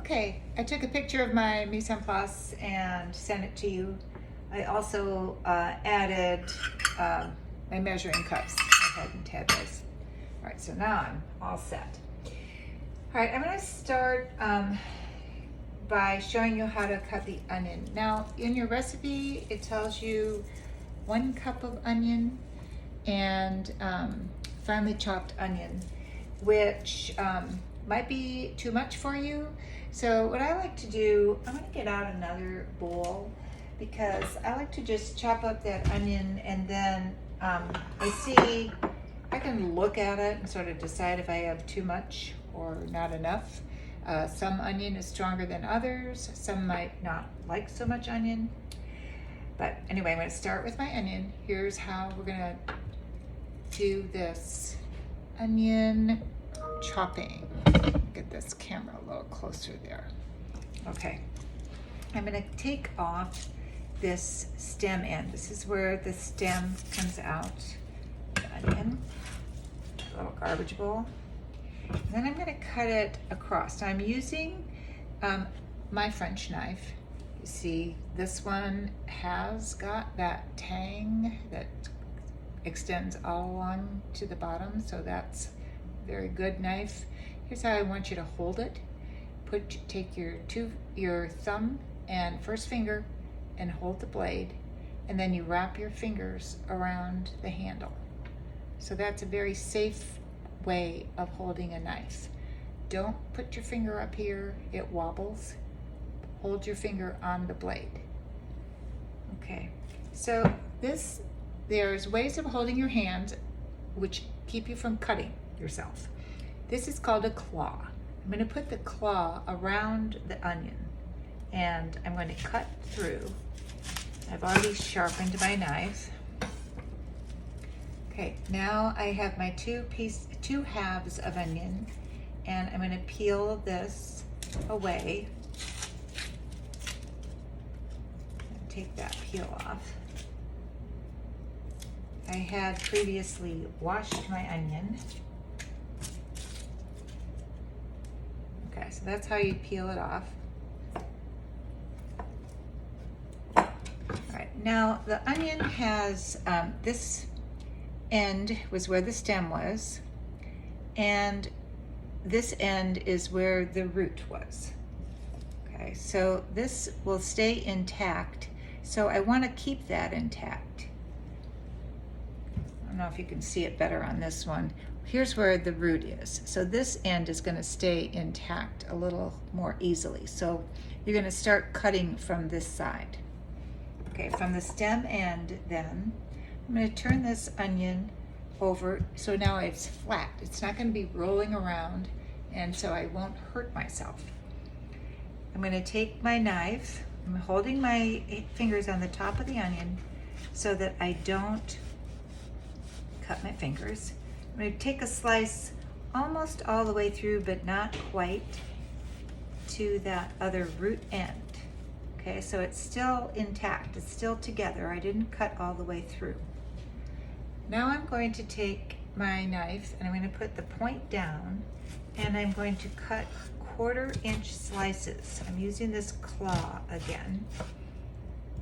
Okay, I took a picture of my mise en place and sent it to you. I also added my measuring cups. I hadn't had those. All right, so now I'm all set. All right, I'm gonna start by showing you how to cut the onion. Now, in your recipe, it tells you 1 cup of onion and finely chopped onion, which might be too much for you. So what I like to do, I'm gonna get out another bowl because I like to just chop up that onion, and then I can look at it and sort of decide if I have too much or not enough. Some onion is stronger than others. Some might not like so much onion. But anyway, I'm gonna start with my onion. Here's how we're gonna do this onion chopping. Get this camera a little closer there. Okay, I'm gonna take off this stem end. This is where the stem comes out. The onion, a little garbage bowl. And then I'm gonna cut it across. So I'm using my French knife. You see, this one has got that tang that extends all along to the bottom, so that's a very good knife. Here's how I want you to hold it. Take your thumb and first finger and hold the blade, and then you wrap your fingers around the handle. So that's a very safe way of holding a knife. Don't put your finger up here, it wobbles. Hold your finger on the blade. Okay, so there's ways of holding your hands which keep you from cutting yourself. This is called a claw. I'm going to put the claw around the onion and I'm going to cut through. I've already sharpened my knife. Okay, now I have my two halves of onion, and I'm going to peel this away. Take that peel off. I had previously washed my onion. Okay, so that's how you peel it off. All right, now the onion has this end was where the stem was, and this end is where the root was. Okay, so this will stay intact, so I want to keep that intact. I don't know if you can see it better on this one. Here's where the root is. So this end is going to stay intact a little more easily. So you're going to start cutting from this side. Okay, from the stem end then, I'm going to turn this onion over so now it's flat. It's not going to be rolling around, and so I won't hurt myself. I'm going to take my knife. I'm holding my fingers on the top of the onion so that I don't cut my fingers. I'm going to take a slice almost all the way through, but not quite, to that other root end. Okay, so it's still intact. It's still together. I didn't cut all the way through. Now I'm going to take my knife and I'm going to put the point down, and I'm going to cut 1/4-inch slices. I'm using this claw again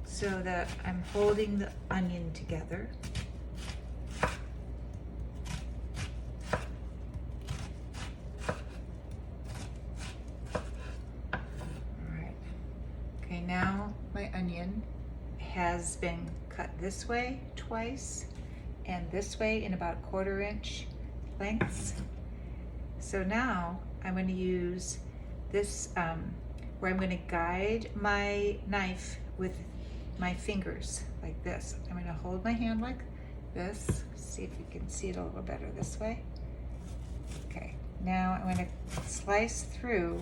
so that I'm holding the onion together. Okay, now my onion has been cut this way twice and this way in about 1/4-inch lengths. So now I'm going to use this where I'm going to guide my knife with my fingers like this. I'm going to hold my hand like this. See if you can see it a little better this way. Okay, now I'm going to slice through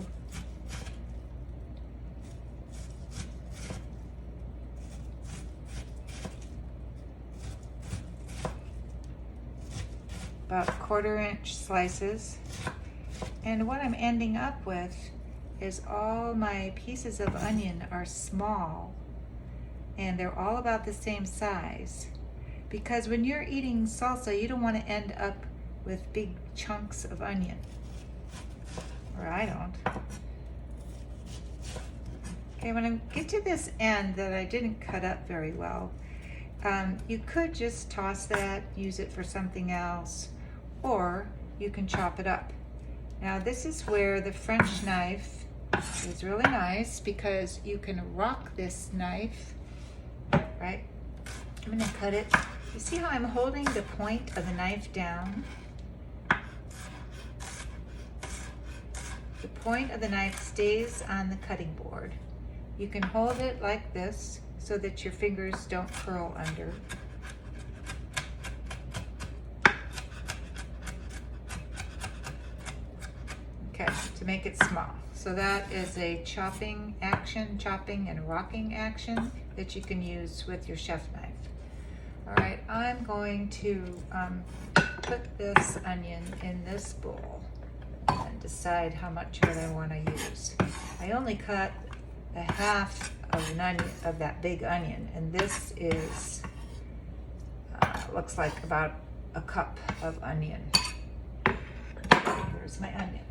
about 1/4-inch slices, and what I'm ending up with is all my pieces of onion are small and they're all about the same size, because when you're eating salsa you don't want to end up with big chunks of onion, or I don't. Okay, when I get to this end that I didn't cut up very well, you could just toss that, use it for something else, or you can chop it up. Now this is where the French knife is really nice because you can rock this knife, right? I'm gonna cut it. You see how I'm holding the point of the knife down? The point of the knife stays on the cutting board. You can hold it like this so that your fingers don't curl under. Okay, to make it small. So that is a chopping action, chopping and rocking action that you can use with your chef knife. All right, I'm going to put this onion in this bowl and decide how much of it I want to use. I only cut a half of an onion, of that big onion, and this is looks like about a cup of onion. There's my onion.